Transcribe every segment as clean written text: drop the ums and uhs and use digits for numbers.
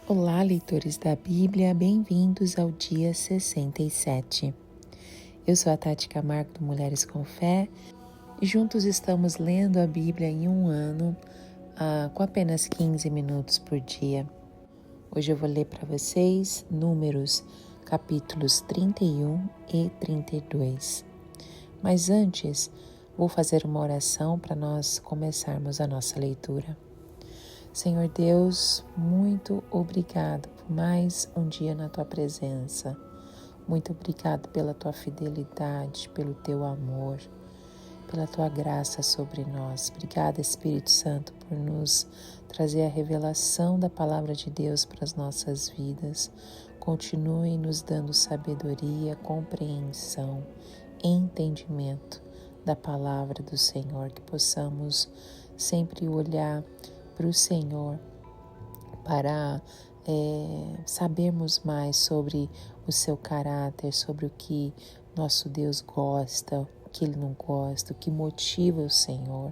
Olá, leitores da Bíblia, bem-vindos ao dia 67. Eu sou a Tati Camargo do Mulheres com Fé e juntos estamos lendo a Bíblia em um ano com apenas 15 minutos por dia. Hoje eu vou ler para vocês Números, capítulos 31 e 32. Mas antes, vou fazer uma oração para nós começarmos a nossa leitura. Senhor Deus, muito obrigado por mais um dia na Tua presença. Muito obrigado pela Tua fidelidade, pelo Teu amor, pela Tua graça sobre nós. Obrigada, Espírito Santo, por nos trazer a revelação da Palavra de Deus para as nossas vidas. Continue nos dando sabedoria, compreensão, entendimento da Palavra do Senhor, que possamos sempre olhar para o Senhor, para sabermos mais sobre o seu caráter, sobre o que nosso Deus gosta, o que Ele não gosta, o que motiva o Senhor.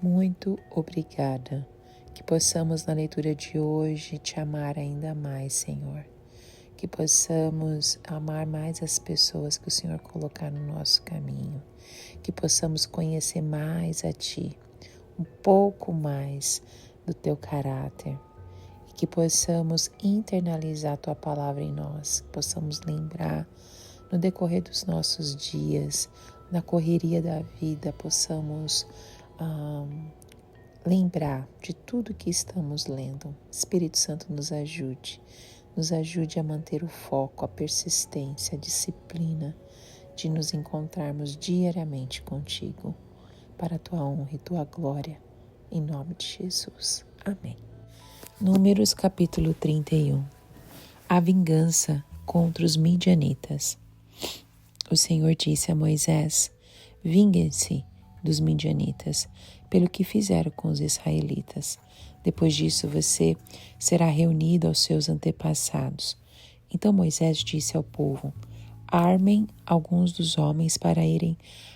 Muito obrigada. Que possamos na leitura de hoje te amar ainda mais, Senhor. Que possamos amar mais as pessoas que o Senhor colocar no nosso caminho. Que possamos conhecer mais a Ti, um pouco mais do Teu caráter, e que possamos internalizar a Tua palavra em nós, que possamos lembrar no decorrer dos nossos dias, na correria da vida, possamos lembrar de tudo que estamos lendo. Espírito Santo, nos ajude a manter o foco, a persistência, a disciplina de nos encontrarmos diariamente contigo, para a Tua honra e Tua glória. Em nome de Jesus. Amém. Números capítulo 31. A vingança contra os midianitas. O Senhor disse a Moisés: vinguem-se dos midianitas pelo que fizeram com os israelitas. Depois disso você será reunido aos seus antepassados. Então Moisés disse ao povo: armem alguns dos homens para irem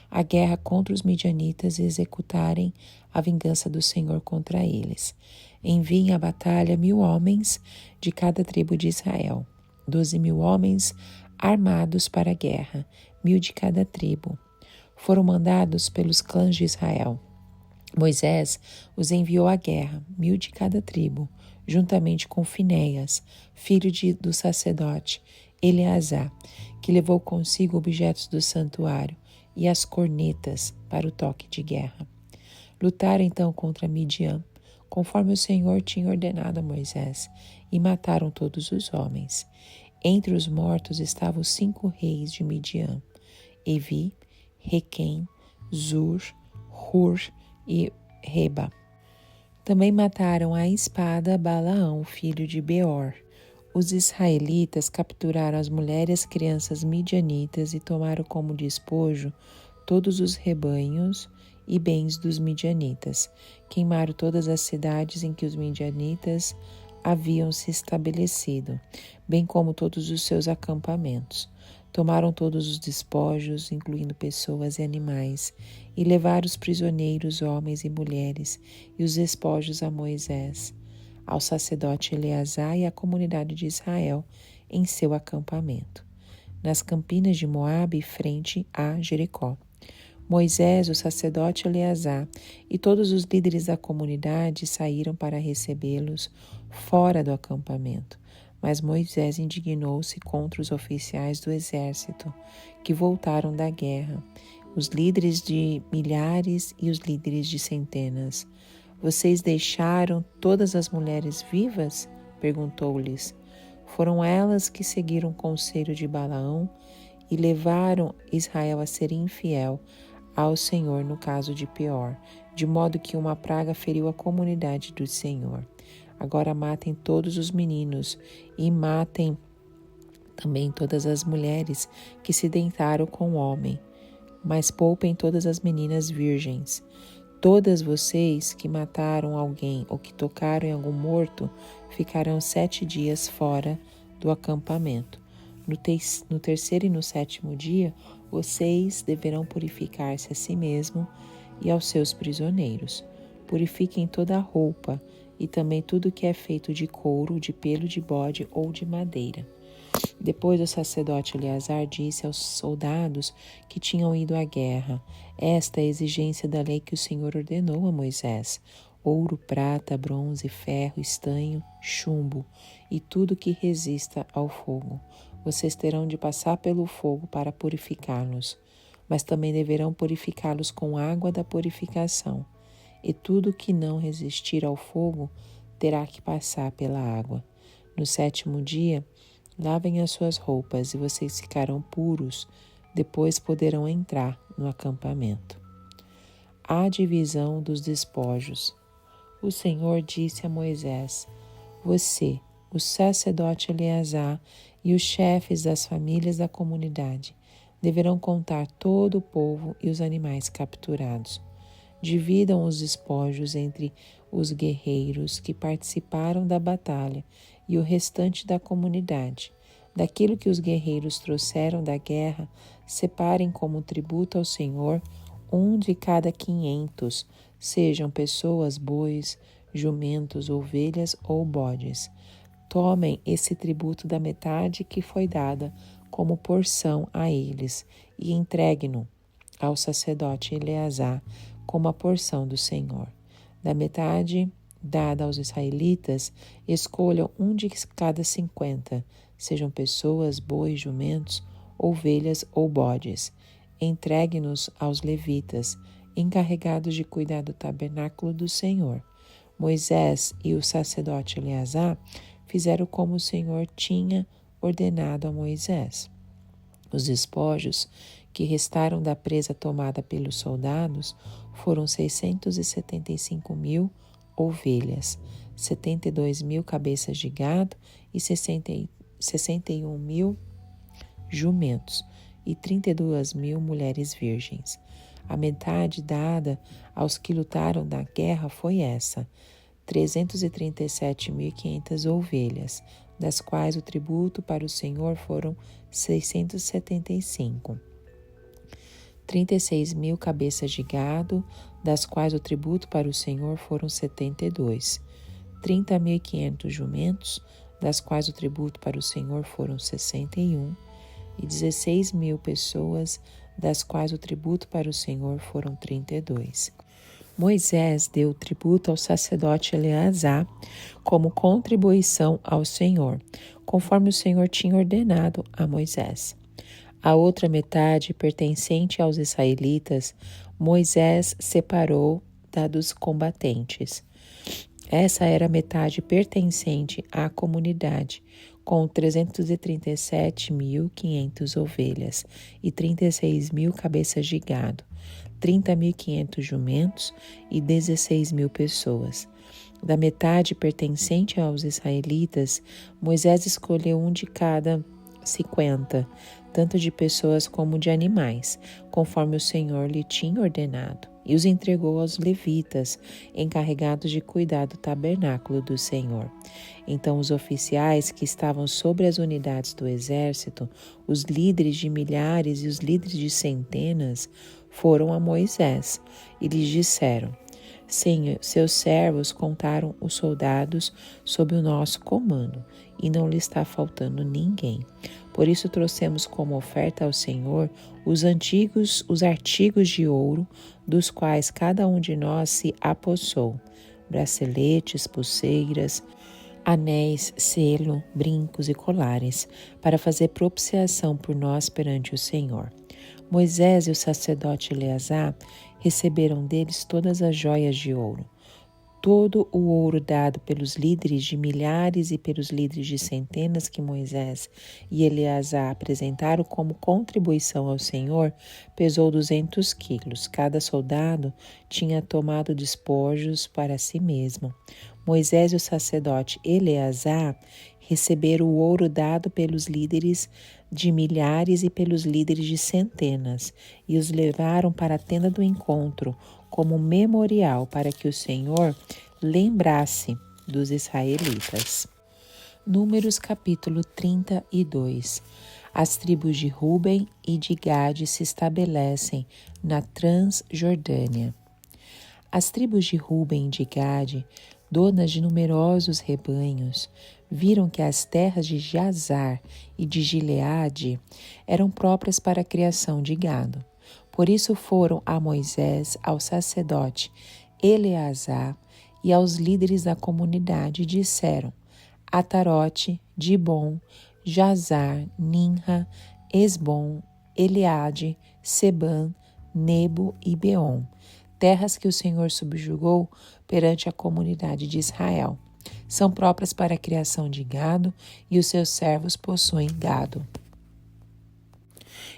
à guerra contra os midianitas e executarem a vingança do Senhor contra eles. Enviem à batalha 1.000 homens de cada tribo de Israel, 12.000 homens armados para a guerra, 1.000 de cada tribo. Foram mandados pelos clãs de Israel. Moisés os enviou à guerra, 1.000 de cada tribo, juntamente com Finéias, filho do sacerdote Eleazar, que levou consigo objetos do santuário e as cornetas para o toque de guerra. Lutaram então contra Midian, conforme o Senhor tinha ordenado a Moisés, e mataram todos os homens. Entre os mortos estavam os 5 reis de Midian: Evi, Requem, Zur, Hur e Reba. Também mataram à espada Balaão, filho de Beor. Os israelitas capturaram as mulheres e as crianças midianitas e tomaram como despojo todos os rebanhos e bens dos midianitas. Queimaram todas as cidades em que os midianitas haviam se estabelecido, bem como todos os seus acampamentos. Tomaram todos os despojos, incluindo pessoas e animais, e levaram os prisioneiros, homens e mulheres, e os despojos a Moisés, ao sacerdote Eleazar e à comunidade de Israel em seu acampamento, nas campinas de Moabe, frente a Jericó. Moisés, o sacerdote Eleazar e todos os líderes da comunidade saíram para recebê-los fora do acampamento. Mas Moisés indignou-se contra os oficiais do exército que voltaram da guerra, os líderes de milhares e os líderes de centenas. Vocês deixaram todas as mulheres vivas? Perguntou-lhes. Foram elas que seguiram o conselho de Balaão e levaram Israel a ser infiel ao Senhor no caso de Peor, de modo que uma praga feriu a comunidade do Senhor. Agora matem todos os meninos e matem também todas as mulheres que se deitaram com o homem, mas poupem todas as meninas virgens. Todas vocês que mataram alguém ou que tocaram em algum morto ficarão 7 dias fora do acampamento. No terceiro e no 7º dia, vocês deverão purificar-se a si mesmo e aos seus prisioneiros. Purifiquem toda a roupa e também tudo que é feito de couro, de pelo de bode ou de madeira. Depois o sacerdote Eleazar disse aos soldados que tinham ido à guerra: esta é a exigência da lei que o Senhor ordenou a Moisés: ouro, prata, bronze, ferro, estanho, chumbo e tudo que resista ao fogo. Vocês terão de passar pelo fogo para purificá-los, mas também deverão purificá-los com água da purificação. E tudo que não resistir ao fogo terá que passar pela água. No 7º dia, lavem as suas roupas e vocês ficarão puros, depois poderão entrar no acampamento. A divisão dos despojos. O Senhor disse a Moisés: você, o sacerdote Eleazar e os chefes das famílias da comunidade deverão contar todo o povo e os animais capturados. Dividam os despojos entre os guerreiros que participaram da batalha e o restante da comunidade. Daquilo que os guerreiros trouxeram da guerra, separem como tributo ao Senhor de cada 500, sejam pessoas, bois, jumentos, ovelhas ou bodes. Tomem esse tributo da metade que foi dada como porção a eles e entreguem-no ao sacerdote Eleazar como a porção do Senhor. Da metade dada aos israelitas, escolham de cada 50, sejam pessoas, bois, jumentos, ovelhas ou bodes. Entregue-nos aos levitas, encarregados de cuidar do tabernáculo do Senhor. Moisés e o sacerdote Eleazar fizeram como o Senhor tinha ordenado a Moisés. Os despojos que restaram da presa tomada pelos soldados foram 675.000 ovelhas, 72.000 cabeças de gado e 61.000 jumentos e 32.000 mulheres virgens. A metade dada aos que lutaram na guerra foi essa: 337.500 ovelhas, das quais o tributo para o Senhor foram 675. 36.000 cabeças de gado, das quais o tributo para o Senhor foram 72. 30.500 jumentos, das quais o tributo para o Senhor foram 61. E 16.000 pessoas, das quais o tributo para o Senhor foram 32. Moisés deu o tributo ao sacerdote Eleazar como contribuição ao Senhor, conforme o Senhor tinha ordenado a Moisés. A outra metade, pertencente aos israelitas, Moisés separou da dos combatentes. Essa era a metade pertencente à comunidade, com 337.500 ovelhas e 36.000 cabeças de gado, 30.500 jumentos e 16.000 pessoas. Da metade pertencente aos israelitas, Moisés escolheu de cada 50, tanto de pessoas como de animais, conforme o Senhor lhe tinha ordenado, e os entregou aos levitas, encarregados de cuidar do tabernáculo do Senhor. Então os oficiais que estavam sobre as unidades do exército, os líderes de milhares e os líderes de centenas, foram a Moisés e lhes disseram: Senhor, seus servos contaram os soldados sob o nosso comando, e não lhe está faltando ninguém. Por isso trouxemos como oferta ao Senhor os artigos de ouro, dos quais cada um de nós se apossou: braceletes, pulseiras, anéis, selo, brincos e colares, para fazer propiciação por nós perante o Senhor. Moisés e o sacerdote Eleazar receberam deles todas as joias de ouro. Todo o ouro dado pelos líderes de milhares e pelos líderes de centenas que Moisés e Eleazar apresentaram como contribuição ao Senhor pesou 200 quilos. Cada soldado tinha tomado despojos para si mesmo. Moisés e o sacerdote Eleazar receberam o ouro dado pelos líderes de milhares e pelos líderes de centenas e os levaram para a tenda do encontro como memorial para que o Senhor lembrasse dos israelitas. Números capítulo 32. As tribos de Ruben e de Gade se estabelecem na Transjordânia. As tribos de Ruben e de Gade donas de numerosos rebanhos, viram que as terras de Jazar e de Gileade eram próprias para a criação de gado. Por isso foram a Moisés, ao sacerdote Eleazar e aos líderes da comunidade e disseram: Atarote, Dibon, Jazar, Ninra, Esbom, Eleade, Sebam, Nebo e Beom, terras que o Senhor subjugou perante a comunidade de Israel. São próprias para a criação de gado, e os seus servos possuem gado.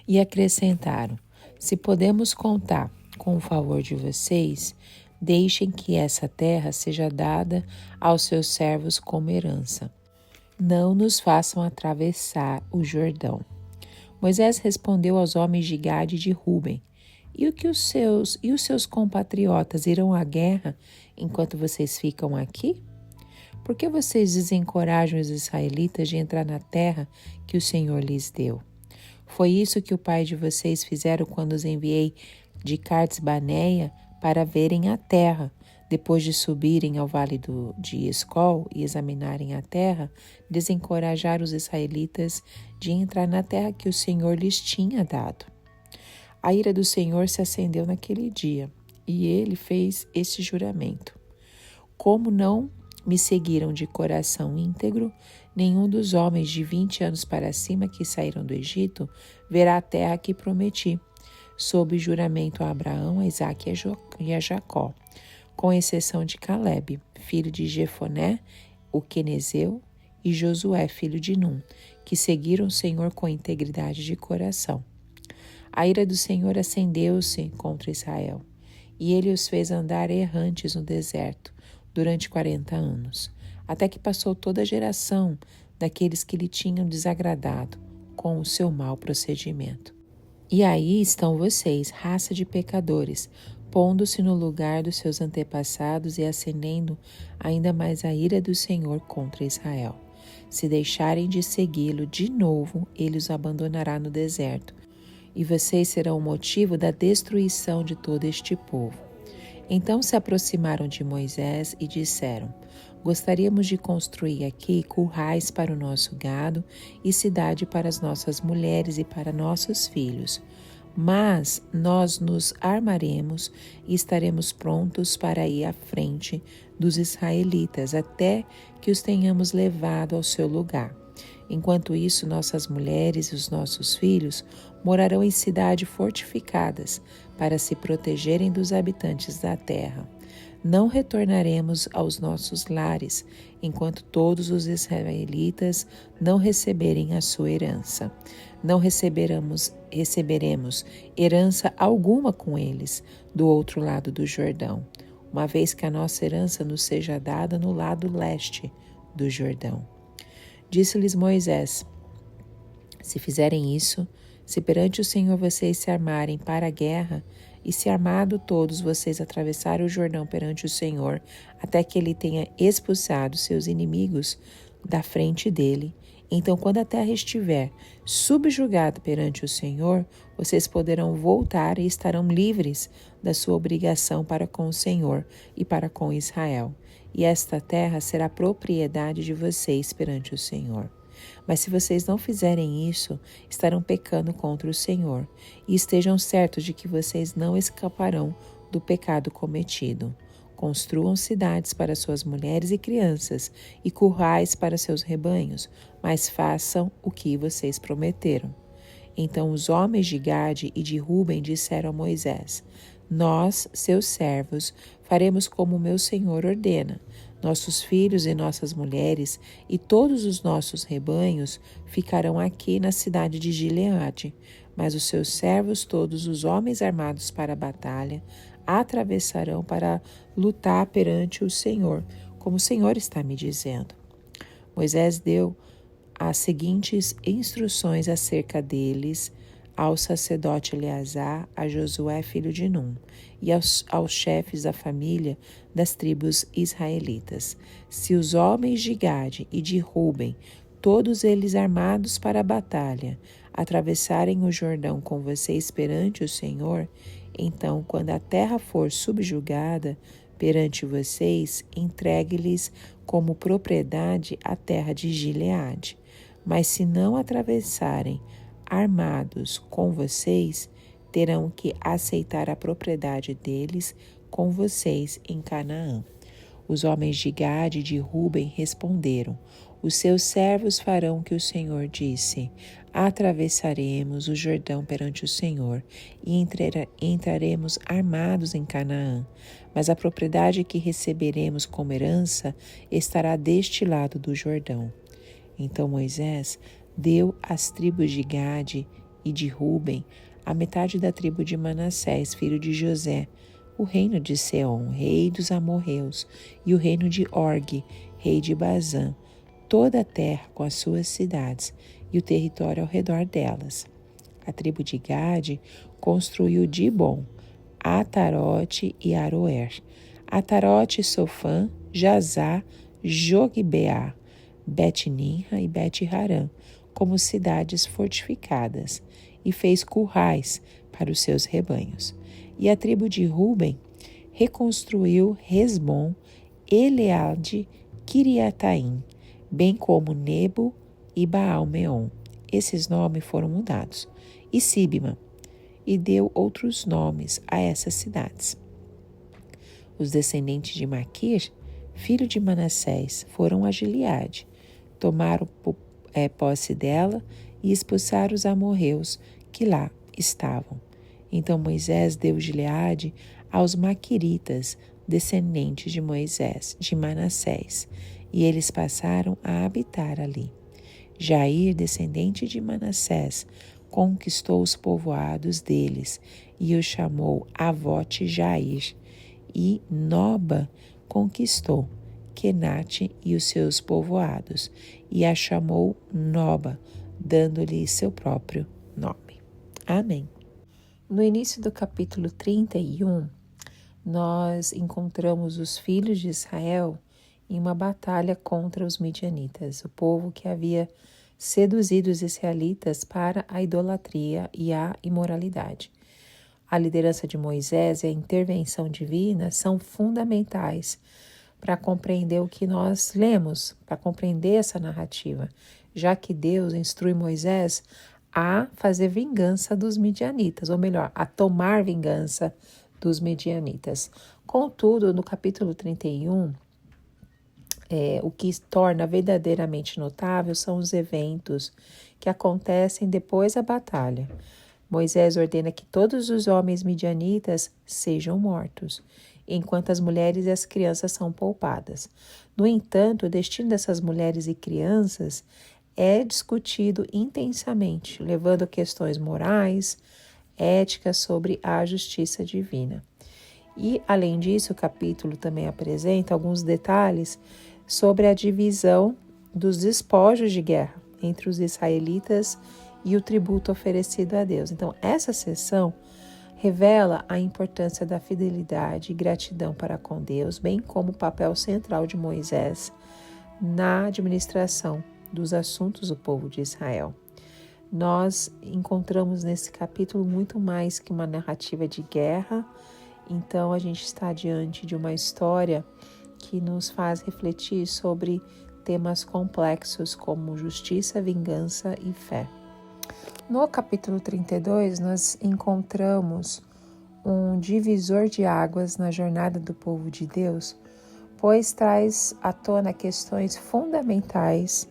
E acrescentaram: se podemos contar com o favor de vocês, deixem que essa terra seja dada aos seus servos como herança. Não nos façam atravessar o Jordão. Moisés respondeu aos homens de Gade e de Ruben: E os seus compatriotas irão à guerra enquanto vocês ficam aqui? Por que vocês desencorajam os israelitas de entrar na terra que o Senhor lhes deu? Foi isso que o pai de vocês fizeram quando os enviei de Cades-Barneia para verem a terra. Depois de subirem ao vale de Escol e examinarem a terra, desencorajaram os israelitas de entrar na terra que o Senhor lhes tinha dado. A ira do Senhor se acendeu naquele dia, e ele fez este juramento: como não me seguiram de coração íntegro, nenhum dos homens de 20 anos para cima que saíram do Egito verá a terra que prometi, sob juramento a Abraão, a Isaque e a Jacó, com exceção de Caleb, filho de Jefoné, o quenezeu, e Josué, filho de Num, que seguiram o Senhor com integridade de coração. A ira do Senhor acendeu-se contra Israel, e ele os fez andar errantes no deserto durante 40 anos, até que passou toda a geração daqueles que lhe tinham desagradado com o seu mau procedimento. E aí estão vocês, raça de pecadores, pondo-se no lugar dos seus antepassados e acendendo ainda mais a ira do Senhor contra Israel. Se deixarem de segui-lo de novo, ele os abandonará no deserto, e vocês serão o motivo da destruição de todo este povo. Então se aproximaram de Moisés e disseram: gostaríamos de construir aqui currais para o nosso gado e cidade para as nossas mulheres e para nossos filhos. Mas nós nos armaremos e estaremos prontos para ir à frente dos israelitas até que os tenhamos levado ao seu lugar. Enquanto isso, nossas mulheres e os nossos filhos morarão em cidades fortificadas para se protegerem dos habitantes da terra. Não retornaremos aos nossos lares enquanto todos os israelitas não receberem a sua herança. Não receberemos herança alguma com eles do outro lado do Jordão, uma vez que a nossa herança nos seja dada no lado leste do Jordão. Disse-lhes Moisés: se fizerem isso, se perante o Senhor vocês se armarem para a guerra, e se armado todos vocês atravessarem o Jordão perante o Senhor, até que ele tenha expulsado seus inimigos da frente dele, então quando a terra estiver subjugada perante o Senhor, vocês poderão voltar e estarão livres da sua obrigação para com o Senhor e para com Israel. E esta terra será propriedade de vocês perante o Senhor. Mas se vocês não fizerem isso, estarão pecando contra o Senhor, e estejam certos de que vocês não escaparão do pecado cometido. Construam cidades para suas mulheres e crianças, e currais para seus rebanhos, mas façam o que vocês prometeram. Então os homens de Gade e de Ruben disseram a Moisés: nós, seus servos, faremos como o meu Senhor ordena. Nossos filhos e nossas mulheres e todos os nossos rebanhos ficarão aqui na cidade de Gileade, mas os seus servos, todos os homens armados para a batalha, atravessarão para lutar perante o Senhor, como o Senhor está me dizendo. Moisés deu as seguintes instruções acerca deles ao sacerdote Eleazar, a Josué, filho de Num, e aos chefes da família das tribos israelitas. Se os homens de Gade e de Ruben, todos eles armados para a batalha, atravessarem o Jordão com vocês perante o Senhor, então, quando a terra for subjugada perante vocês, entregue-lhes como propriedade a terra de Gileade. Mas se não atravessarem armados com vocês, terão que aceitar a propriedade deles com vocês em Canaã. Os homens de Gade e de Ruben responderam: os seus servos farão o que o Senhor disse. Atravessaremos o Jordão perante o Senhor e entraremos armados em Canaã. Mas a propriedade que receberemos como herança estará deste lado do Jordão. Então Moisés deu às tribos de Gade e de Ruben a metade da tribo de Manassés, filho de José, o reino de Seom, rei dos amorreus, e o reino de Og, rei de Bazã, toda a terra com as suas cidades e o território ao redor delas. A tribo de Gade construiu Dibon, Atarote e Aroer, Atarote, Sofã, Jazá, Jogbeá, Bet-Ninra e Bet-Harã, como cidades fortificadas, e fez currais para os seus rebanhos. E a tribo de Ruben reconstruiu Resbom, Eleade, Quiriataim, bem como Nebo e Baal-Meon. Esses nomes foram mudados. E Sibma, e deu outros nomes a essas cidades. Os descendentes de Maquir, filho de Manassés, foram a Gileade, tomaram posse dela e expulsaram os amorreus que lá estavam. Então Moisés deu Gileade aos maquiritas, descendentes de Moisés, de Manassés, e eles passaram a habitar ali. Jair, descendente de Manassés, conquistou os povoados deles e os chamou Avote Jair, e Noba conquistou Quenate e os seus povoados, e a chamou Noba, dando-lhe seu próprio nome. Amém. No início do capítulo 31, nós encontramos os filhos de Israel em uma batalha contra os midianitas, o povo que havia seduzido os israelitas para a idolatria e a imoralidade. A liderança de Moisés e a intervenção divina são fundamentais para compreender o que nós lemos, para compreender essa narrativa, já que Deus instrui Moisés a fazer vingança dos midianitas, ou melhor, a tomar vingança dos midianitas. Contudo, no capítulo 31, o que torna verdadeiramente notável são os eventos que acontecem depois da batalha. Moisés ordena que todos os homens midianitas sejam mortos, enquanto as mulheres e as crianças são poupadas. No entanto, o destino dessas mulheres e crianças é discutido intensamente, levando a questões morais, éticas sobre a justiça divina. E, além disso, o capítulo também apresenta alguns detalhes sobre a divisão dos despojos de guerra entre os israelitas e o tributo oferecido a Deus. Então, essa seção revela a importância da fidelidade e gratidão para com Deus, bem como o papel central de Moisés na administração dos assuntos do povo de Israel. Nós encontramos nesse capítulo muito mais que uma narrativa de guerra, então a gente está diante de uma história que nos faz refletir sobre temas complexos como justiça, vingança e fé. No capítulo 32, nós encontramos um divisor de águas na jornada do povo de Deus, pois traz à tona questões fundamentais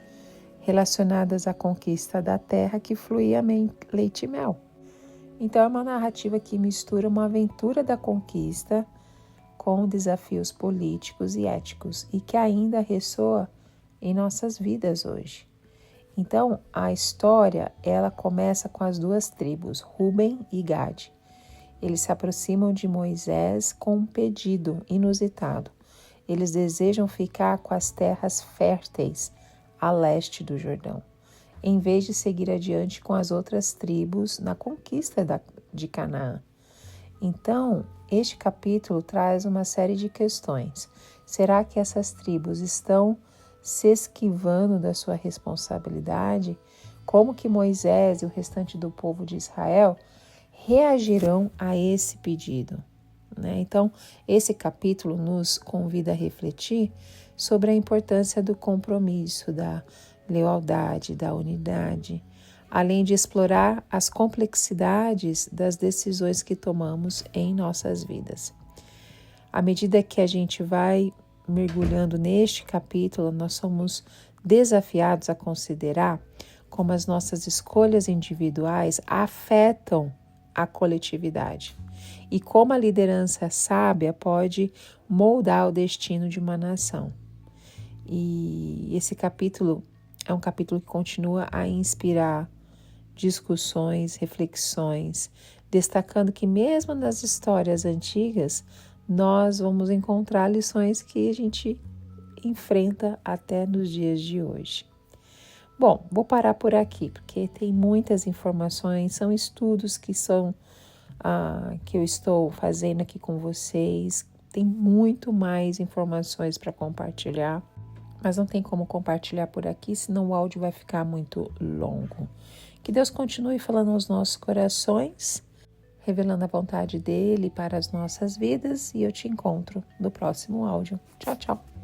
relacionadas à conquista da terra que fluía leite e mel. Então é uma narrativa que mistura uma aventura da conquista com desafios políticos e éticos e que ainda ressoa em nossas vidas hoje. Então a história ela começa com as duas tribos, Ruben e Gade. Eles se aproximam de Moisés com um pedido inusitado. Eles desejam ficar com as terras férteis a leste do Jordão, em vez de seguir adiante com as outras tribos na conquista de Canaã. Então, este capítulo traz uma série de questões. Será que essas tribos estão se esquivando da sua responsabilidade? Como que Moisés e o restante do povo de Israel reagirão a esse pedido? né? Então, esse capítulo nos convida a refletir sobre a importância do compromisso, da lealdade, da unidade, além de explorar as complexidades das decisões que tomamos em nossas vidas. À medida que a gente vai mergulhando neste capítulo, nós somos desafiados a considerar como as nossas escolhas individuais afetam a coletividade e como a liderança sábia pode moldar o destino de uma nação. E esse capítulo é um capítulo que continua a inspirar discussões, reflexões, destacando que mesmo nas histórias antigas, nós vamos encontrar lições que a gente enfrenta até nos dias de hoje. Bom, vou parar por aqui, porque tem muitas informações, são estudos que eu estou fazendo aqui com vocês, tem muito mais informações para compartilhar, mas não tem como compartilhar por aqui, senão o áudio vai ficar muito longo. Que Deus continue falando aos nossos corações, revelando a vontade dele para as nossas vidas, e eu te encontro no próximo áudio. Tchau, tchau.